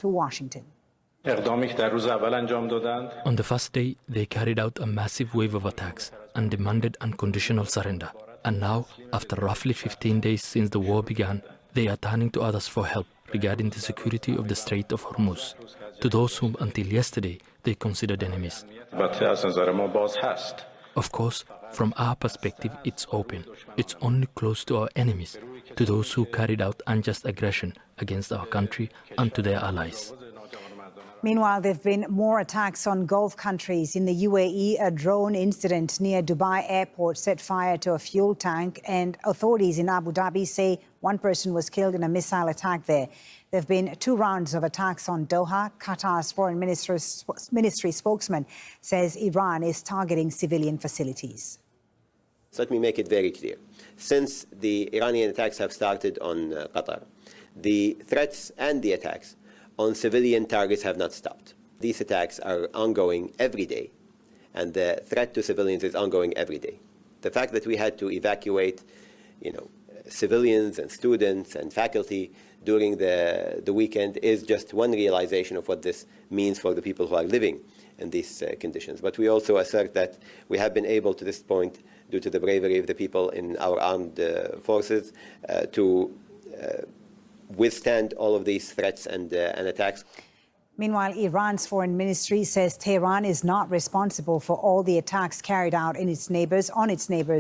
to Washington. On the first day, they carried out a massive wave of attacks and demanded unconditional surrender. And now, after roughly 15 days since the war began, they are turning to others for help regarding the security of the Strait of Hormuz, to those whom until yesterday they considered enemies. Of course, from our perspective, it's open. It's only closed to our enemies, to those who carried out unjust aggression against our country and to their allies. Meanwhile, there have been more attacks on Gulf countries. In the UAE, a drone incident near Dubai airport set fire to a fuel tank, and authorities in Abu Dhabi say one person was killed in a missile attack there. There have been 2 rounds of attacks on Doha. Qatar's foreign ministry spokesman says Iran is targeting civilian facilities. Let me make it very clear. Since the Iranian attacks have started on Qatar, the threats and the attacks on civilian targets have not stopped. These attacks are ongoing every day, and the threat to civilians is ongoing every day. The fact that we had to evacuate, civilians and students and faculty during the weekend is just one realization of what this means for the people who are living in these conditions. But we also assert that we have been able to this point, due to the bravery of the people in our armed forces, to withstand all of these threats and attacks. Meanwhile, Iran's foreign ministry says Tehran is not responsible for all the attacks carried out on its neighbors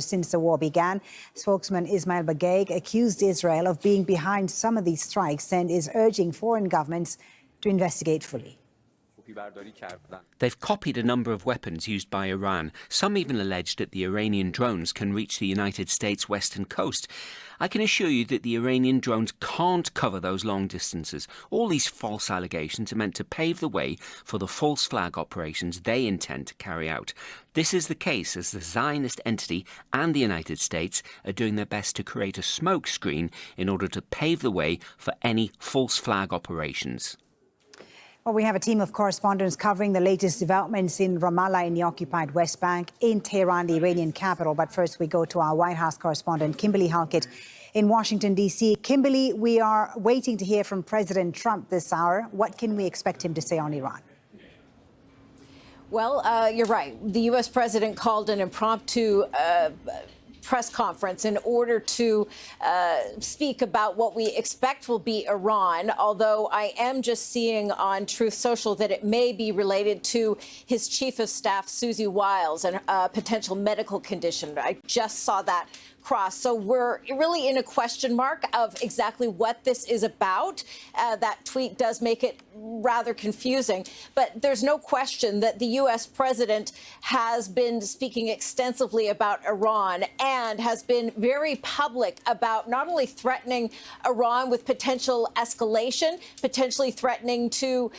since the war began. Spokesman Ismail Baghaei accused Israel of being behind some of these strikes and is urging foreign governments to investigate fully. They've copied a number of weapons used by Iran. Some even alleged that the Iranian drones can reach the United States western coast. I can assure you that the Iranian drones can't cover those long distances. All these false allegations are meant to pave the way for the false flag operations they intend to carry out. This is the case as the Zionist entity and the United States are doing their best to create a smokescreen in order to pave the way for any false flag operations. Well, we have a team of correspondents covering the latest developments in Ramallah in the occupied West Bank, in Tehran, the Iranian capital. But first, we go to our White House correspondent, Kimberly Halkett, in Washington, D.C. Kimberly, we are waiting to hear from President Trump this hour. What can we expect him to say on Iran? Well, you're right. The U.S. president called an impromptu press conference in order to speak about what we expect will be Iran, although I am just seeing on Truth Social that it may be related to his chief of staff, Susie Wiles, and a potential medical condition. I just saw that cross. So we're really in a question mark of exactly what this is about. That tweet does make it rather confusing, but there's no question that the U.S. president has been speaking extensively about Iran and has been very public about not only threatening Iran with potential escalation, potentially threatening to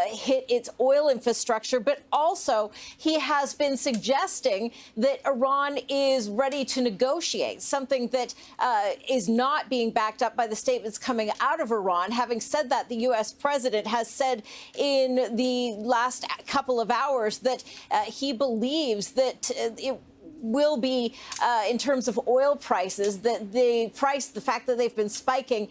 hit its oil infrastructure, but also he has been suggesting that Iran is ready to negotiate, something that is not being backed up by the statements coming out of Iran. Having said that, the U.S. president has said in the last couple of hours that he believes that it will be, in terms of oil prices, that the fact that they've been spiking,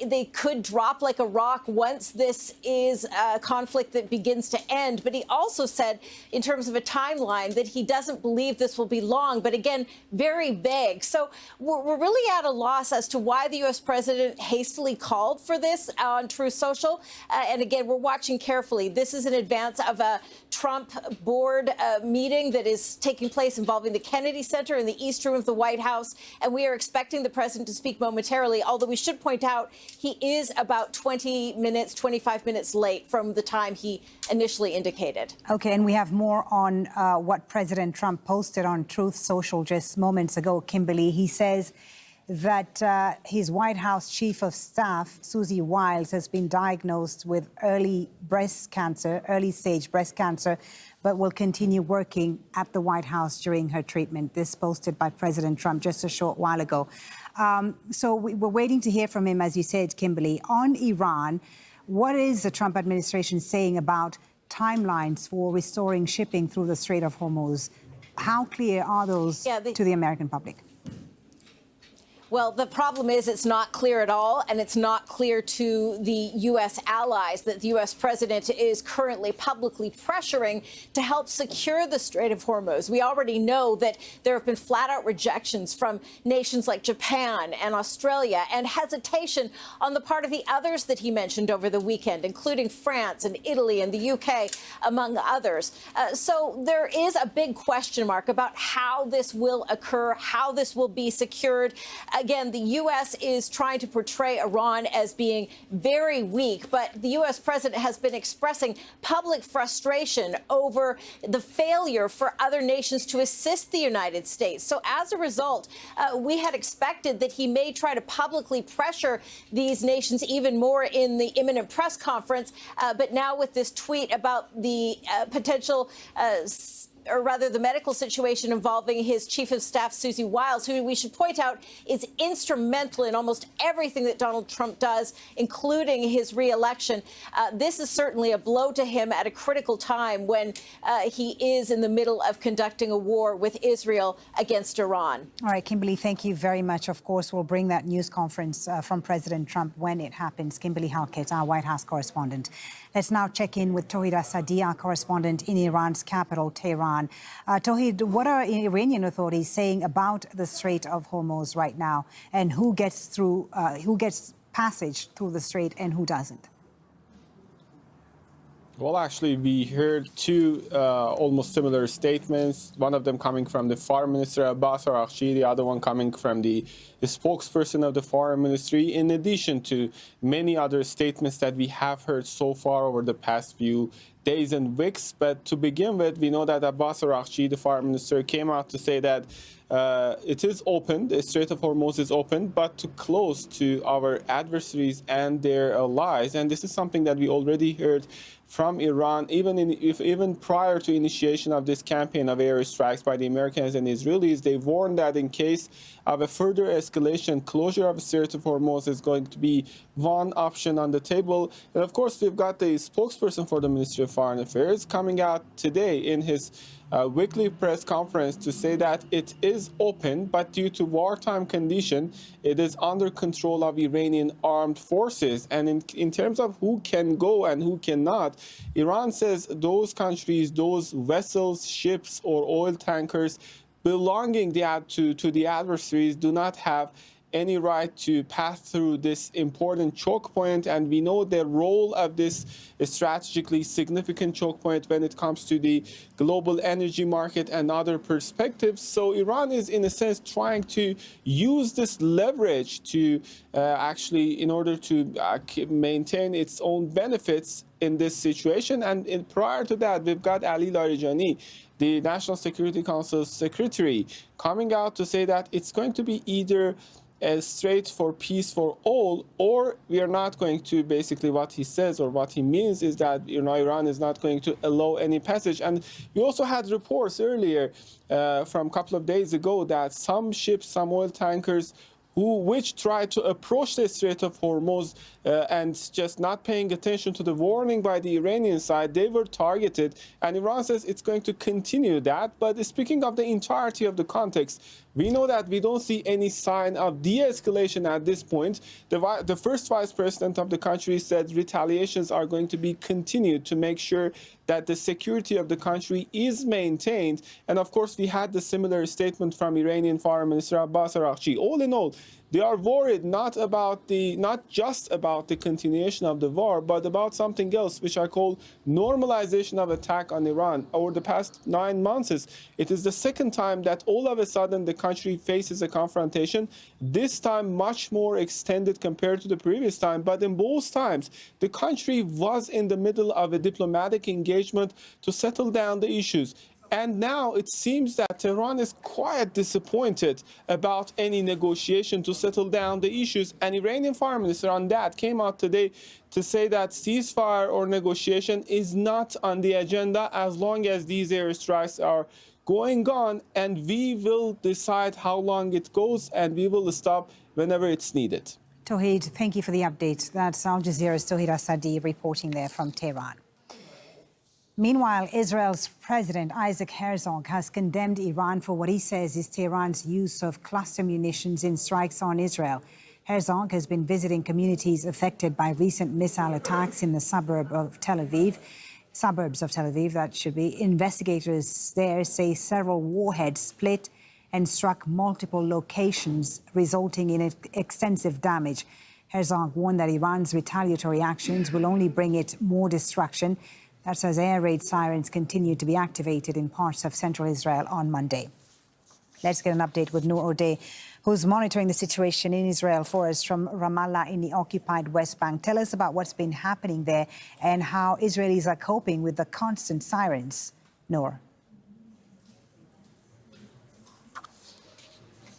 they could drop like a rock once this is a conflict that begins to end. But he also said, in terms of a timeline, that he doesn't believe this will be long, but again, very vague. So we're really at a loss as to why the U.S. president hastily called for this on Truth Social. And again, we're watching carefully. This is in advance of a Trump board meeting that is taking place involving the Kennedy Center in the East Room of the White House, and we are expecting the president to speak momentarily, although we should point out he is about 25 minutes late from the time he initially indicated. Okay, and we have more on what President Trump posted on Truth Social just moments ago, Kimberly. He says that his White House chief of staff, Susie Wiles, has been diagnosed with early stage breast cancer, but will continue working at the White House during her treatment. This posted by President Trump just a short while ago. So we're waiting to hear from him, as you said, Kimberly. On Iran, what is the Trump administration saying about timelines for restoring shipping through the Strait of Hormuz? How clear are those to the American public? Well, the problem is it's not clear at all, and it's not clear to the U.S. allies that the U.S. president is currently publicly pressuring to help secure the Strait of Hormuz. We already know that there have been flat-out rejections from nations like Japan and Australia, and hesitation on the part of the others that he mentioned over the weekend, including France and Italy and the U.K., among others. So there is a big question mark about how this will occur, how this will be secured. Again, the U.S. is trying to portray Iran as being very weak, but the U.S. president has been expressing public frustration over the failure for other nations to assist the United States. So as a result, we had expected that he may try to publicly pressure these nations even more in the imminent press conference. But now with this tweet about the potential or rather the medical situation involving his chief of staff, Susie Wiles, who we should point out is instrumental in almost everything that Donald Trump does, including his re-election. This is certainly a blow to him at a critical time when he is in the middle of conducting a war with Israel against Iran. All right, Kimberly, thank you very much. Of course, we'll bring that news conference from President Trump when it happens. Kimberly Halkett, our White House correspondent. Let's now check in with Tauhid Asadi, our correspondent in Iran's capital, Tehran. Tauhid, what are Iranian authorities saying about the Strait of Hormuz right now, and who gets passage through the strait and who doesn't? Well, actually, we heard two almost similar statements, one of them coming from the Foreign Minister Abbas Araghchi, the other one coming from the spokesperson of the Foreign Ministry, in addition to many other statements that we have heard so far over the past few days and weeks. But to begin with, we know that Abbas Araghchi, the Foreign Minister, came out to say that it is open, the Strait of Hormuz is open, but to close to our adversaries and their allies. And this is something that we already heard from Iran, even prior to initiation of this campaign of airstrikes by the Americans and Israelis. They warned that in case of a further escalation, closure of the Strait of Hormuz is going to be one option on the table. And of course, we've got the spokesperson for the Ministry of Foreign Affairs coming out today in his weekly press conference to say that it is open, but due to wartime condition, it is under control of Iranian armed forces. And in terms of who can go and who cannot, Iran says those countries, those vessels, ships, or oil tankers belonging to the adversaries do not have any right to pass through this important choke point. And we know the role of this strategically significant choke point when it comes to the global energy market and other perspectives. So Iran is, in a sense, trying to use this leverage to actually, in order to maintain its own benefits in this situation. And prior to that, we've got Ali Larijani, the National Security Council's secretary, coming out to say that it's going to be either a strait for peace for all, or we are not going to, basically what he says or what he means is that, you know, Iran is not going to allow any passage. And we also had reports earlier from a couple of days ago that some ships, some oil tankers, which tried to approach the Strait of Hormuz and just not paying attention to the warning by the Iranian side, they were targeted. And Iran says it's going to continue that. But speaking of the entirety of the context, we know that we don't see any sign of de-escalation at this point. The first vice president of the country said retaliations are going to be continued to make sure that the security of the country is maintained. And of course, we had the similar statement from Iranian Foreign Minister Abbas Araghchi. All in all, they are worried not just about the continuation of the war, but about something else, which I call normalization of attack on Iran. Over the past 9 months, it is the second time that all of a sudden the country faces a confrontation, this time much more extended compared to the previous time. But in both times, the country was in the middle of a diplomatic engagement to settle down the issues. And now it seems that Tehran is quite disappointed about any negotiation to settle down the issues. And Iranian Foreign Minister on that came out today to say that ceasefire or negotiation is not on the agenda as long as these airstrikes are going on, and we will decide how long it goes, and we will stop whenever it's needed. Tauhid, thank you for the update. That's Al Jazeera's Tauhid Asadi reporting there from Tehran. Meanwhile, Israel's President Isaac Herzog has condemned Iran for what he says is Tehran's use of cluster munitions in strikes on Israel. Herzog has been visiting communities affected by recent missile attacks in the suburbs of Tel Aviv, that should be. Investigators there say several warheads split and struck multiple locations, resulting in extensive damage. Herzog warned that Iran's retaliatory actions will only bring it more destruction. That's as air raid sirens continue to be activated in parts of central Israel on Monday. Let's get an update with Noor O'Day, who's monitoring the situation in Israel for us from Ramallah in the occupied West Bank. Tell us about what's been happening there and how Israelis are coping with the constant sirens. Noor.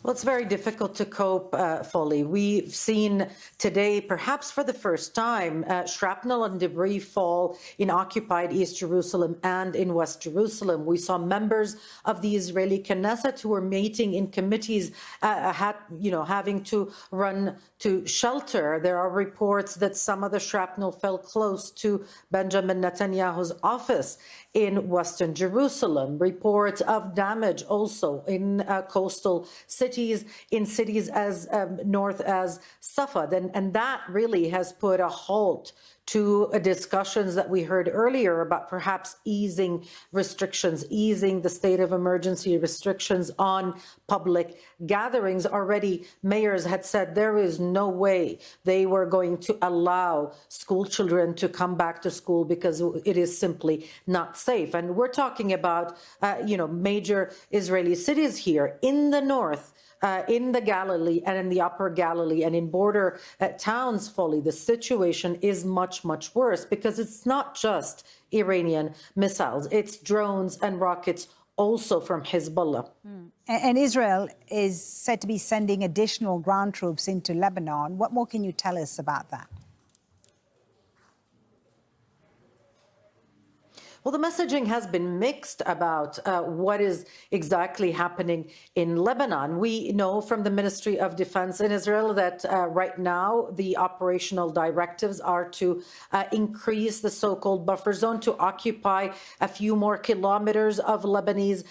Well, it's very difficult to cope fully. We've seen today, perhaps for the first time, shrapnel and debris fall in occupied East Jerusalem and in West Jerusalem. We saw members of the Israeli Knesset who were meeting in committees, having to run to shelter. There are reports that some of the shrapnel fell close to Benjamin Netanyahu's office in Western Jerusalem. Reports of damage also in coastal cities, in cities as north as Safed. And that really has put a halt to discussions that we heard earlier about perhaps easing restrictions, easing the state of emergency restrictions on public gatherings. Already, mayors had said there is no way they were going to allow school children to come back to school because it is simply not safe. And we're talking about, major Israeli cities here in the north, in the Galilee and in the upper Galilee and in border towns fully. The situation is much, much worse because it's not just Iranian missiles, it's drones and rockets also from Hezbollah. And Israel is said to be sending additional ground troops into Lebanon. What more can you tell us about that? Well, the messaging has been mixed about what is exactly happening in Lebanon. We know from the Ministry of Defense in Israel that right now the operational directives are to increase the so-called buffer zone to occupy a few more kilometers of Lebanese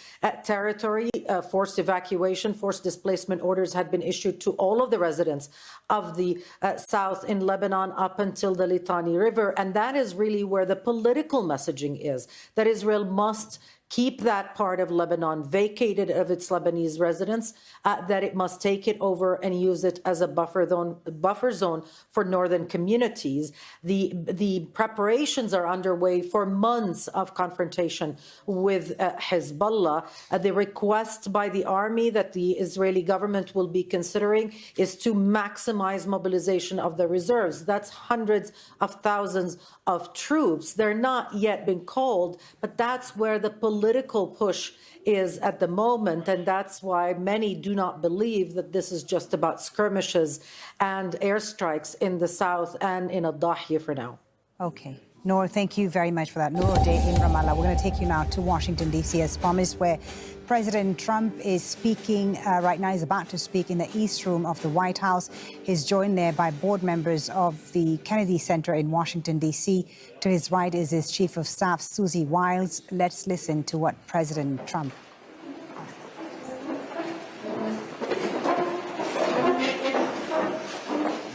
territory. Forced evacuation, forced displacement orders had been issued to all of the residents of the south in Lebanon up until the Litani River. And that is really where the political messaging is, that Israel must keep that part of Lebanon vacated of its Lebanese residents, that it must take it over and use it as a buffer zone for northern communities. The preparations are underway for months of confrontation with Hezbollah. The request by the army that the Israeli government will be considering is to maximize mobilization of the reserves. That's hundreds of thousands of troops. They're not yet been called, but that's where the political push is at the moment, and that's why many do not believe that this is just about skirmishes and airstrikes in the south and in Al-Dahya for now. Okay. Noor, thank you very much for that. Noor O'Day in Ramallah. We're going to take you now to Washington, D.C. as promised, where President Trump is speaking right now. He's about to speak in the East Room of the White House. He's joined there by board members of the Kennedy Center in Washington, D.C. To his right is his Chief of Staff, Susie Wiles. Let's listen to what President Trump.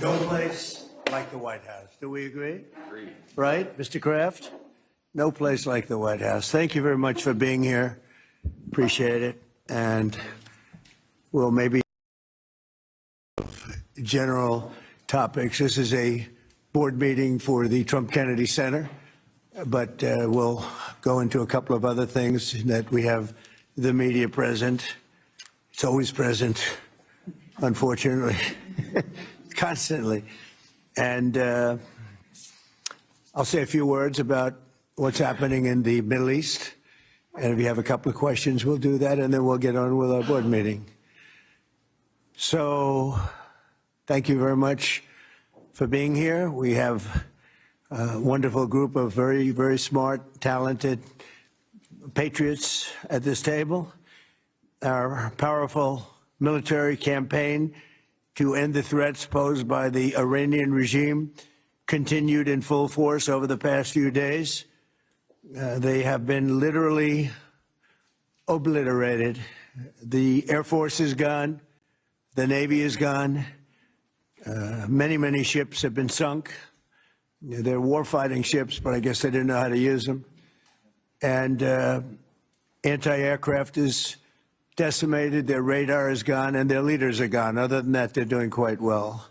No place like the White House. Do we agree? Agreed. Right, Mr. Kraft? No place like the White House. Thank you very much for being here. Appreciate it. And we'll maybe general topics. This is a board meeting for the Trump Kennedy Center, but we'll go into a couple of other things that we have the media present. It's always present, unfortunately, constantly. And I'll say a few words about what's happening in the Middle East. And if you have a couple of questions, we'll do that, and then we'll get on with our board meeting. So thank you very much for being here. We have a wonderful group of very, very smart, talented patriots at this table. Our powerful military campaign to end the threats posed by the Iranian regime continued in full force over the past few days. They have been literally obliterated. The Air Force is gone. The Navy is gone. Many ships have been sunk. They're warfighting ships, but I guess they didn't know how to use them. And anti-aircraft is decimated, their radar is gone, and their leaders are gone. Other than that, they're doing quite well.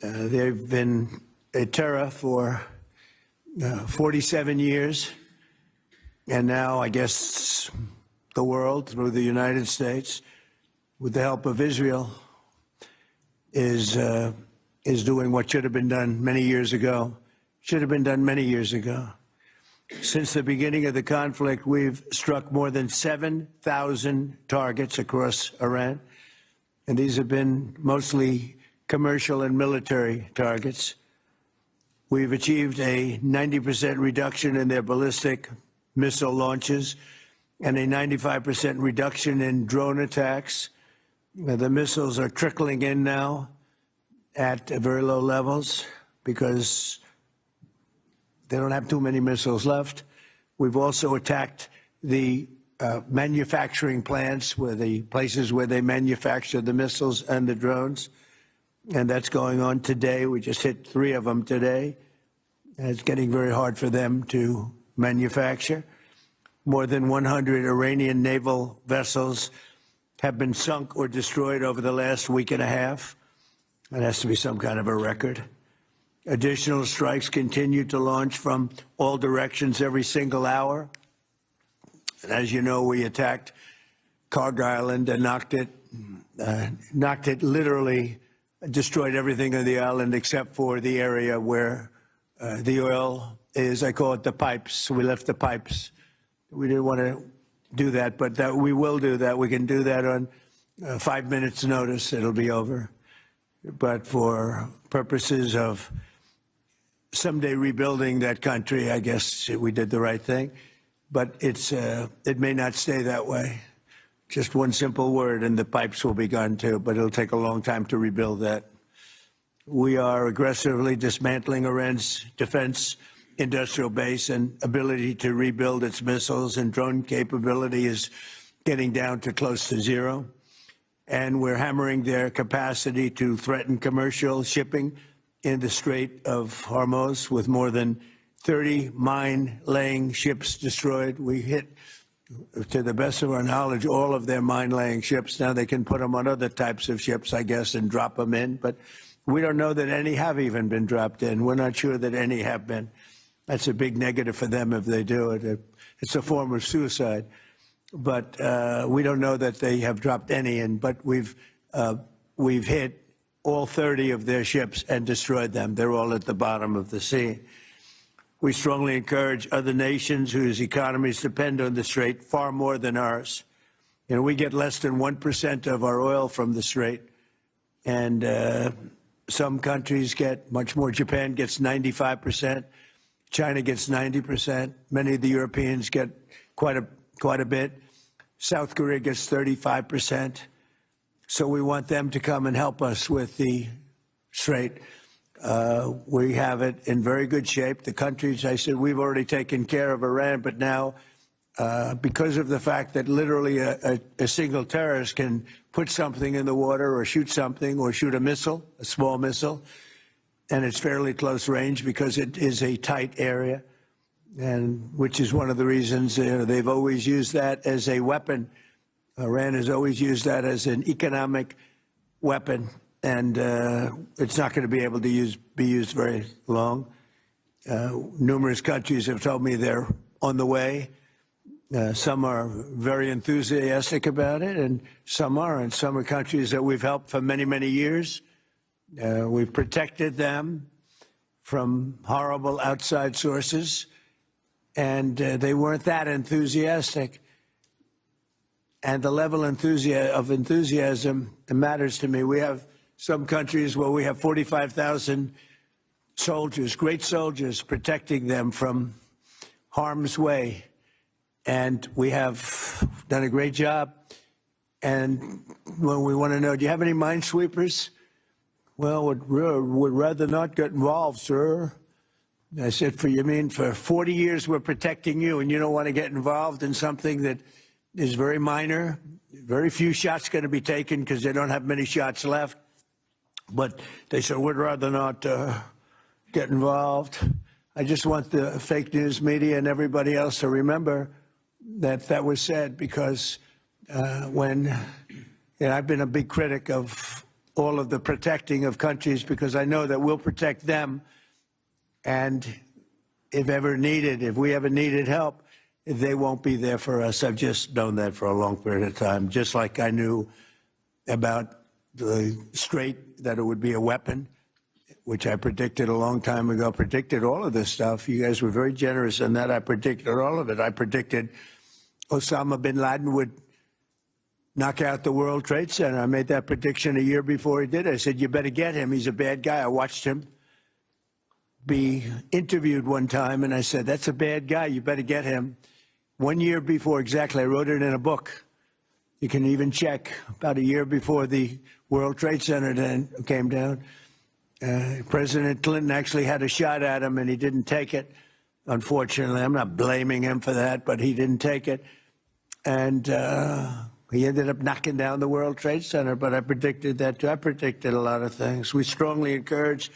They've been a terror for 47 years, and now I guess the world, through the United States, with the help of Israel, is doing what should have been done many years ago. Should have been done many years ago. Since the beginning of the conflict, we've struck more than 7,000 targets across Iran, and these have been mostly commercial and military targets. We've achieved a 90% reduction in their ballistic missile launches and a 95% reduction in drone attacks. The missiles are trickling in now at very low levels because they don't have too many missiles left. We've also attacked the manufacturing plants, the places where they manufacture the missiles and the drones. And that's going on today. We just hit 3 of them today. And it's getting very hard for them to manufacture. More than 100 Iranian naval vessels have been sunk or destroyed over the last week and a half. That has to be some kind of a record. Additional strikes continue to launch from all directions every single hour. And as you know, we attacked Karg Island and knocked it literally, destroyed everything on the island except for the area where the oil is. I call it the pipes. So we left the pipes. We didn't want to do that, but we will do that. We can do that on 5 minutes notice. It'll be over. But for purposes of someday rebuilding that country, I guess we did the right thing. But it may not stay that way. Just one simple word and the pipes will be gone too, but it'll take a long time to rebuild that. We are aggressively dismantling Iran's defense industrial base, and ability to rebuild its missiles and drone capability is getting down to close to zero. And we're hammering their capacity to threaten commercial shipping in the Strait of Hormuz, with more than 30 mine-laying ships destroyed. We hit, to the best of our knowledge, all of their mine-laying ships. Now they can put them on other types of ships, I guess, and drop them in. But we don't know that any have even been dropped in. We're not sure that any have been. That's a big negative for them if they do it. It's a form of suicide. But we don't know that they have dropped any in. But we've hit all 30 of their ships and destroyed them. They're all at the bottom of the sea. We strongly encourage other nations whose economies depend on the Strait far more than ours. You know, we get less than 1% of our oil from the Strait, and some countries get much more. Japan gets 95%. China gets 90%. Many of the Europeans get quite a bit. South Korea gets 35%. So we want them to come and help us with the Strait. We have it in very good shape. The countries, I said, we've already taken care of Iran, but now, because of the fact that literally a single terrorist can put something in the water or shoot something or shoot a missile, a small missile, and it's fairly close range because it is a tight area, and which is one of the reasons they've always used that as a weapon. Iran has always used that as an economic weapon, and it's not going to be able to be used very long. Numerous countries have told me they're on the way. Some are very enthusiastic about it, and some aren't. Some are countries that we've helped for many, many years. We've protected them from horrible outside sources, and they weren't that enthusiastic. And the level of enthusiasm matters to me. We have some countries where we have 45,000 soldiers, great soldiers, protecting them from harm's way. And we have done a great job. And when we want to know, do you have any minesweepers? Well, would rather not get involved, sir. I said, you mean for 40 years we're protecting you and you don't want to get involved in something that is very minor, very few shots going to be taken because they don't have many shots left. But they said, we'd rather not get involved. I just want the fake news media and everybody else to remember that that was said, because I've been a big critic of all of the protecting of countries, because I know that we'll protect them. And if we ever needed help, they won't be there for us. I've just known that for a long period of time, just like I knew about the Strait, that it would be a weapon, which I predicted a long time ago, predicted all of this stuff. You guys were very generous in that. I predicted all of it. I predicted Osama bin Laden would knock out the World Trade Center. I made that prediction a year before he did it. I said, you better get him. He's a bad guy. I watched him be interviewed one time, and I said, that's a bad guy. You better get him. 1 year before, exactly, I wrote it in a book. You can even check, about a year before the World Trade Center then came down. President Clinton actually had a shot at him, and he didn't take it. Unfortunately, I'm not blaming him for that, but he didn't take it. And he ended up knocking down the World Trade Center, but I predicted that too. I predicted a lot of things. We strongly encourage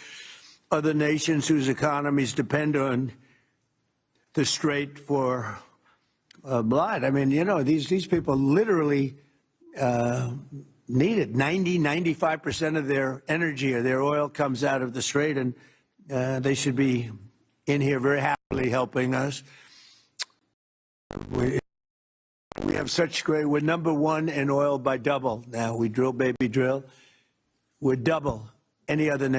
other nations whose economies depend on the Strait for blood. I mean, you know, these people literally need it. 95% of their energy or their oil comes out of the Strait, and they should be in here very happily helping us. We have such great, we're #1 in oil by double now. We drill, baby, drill. We're double any other nation.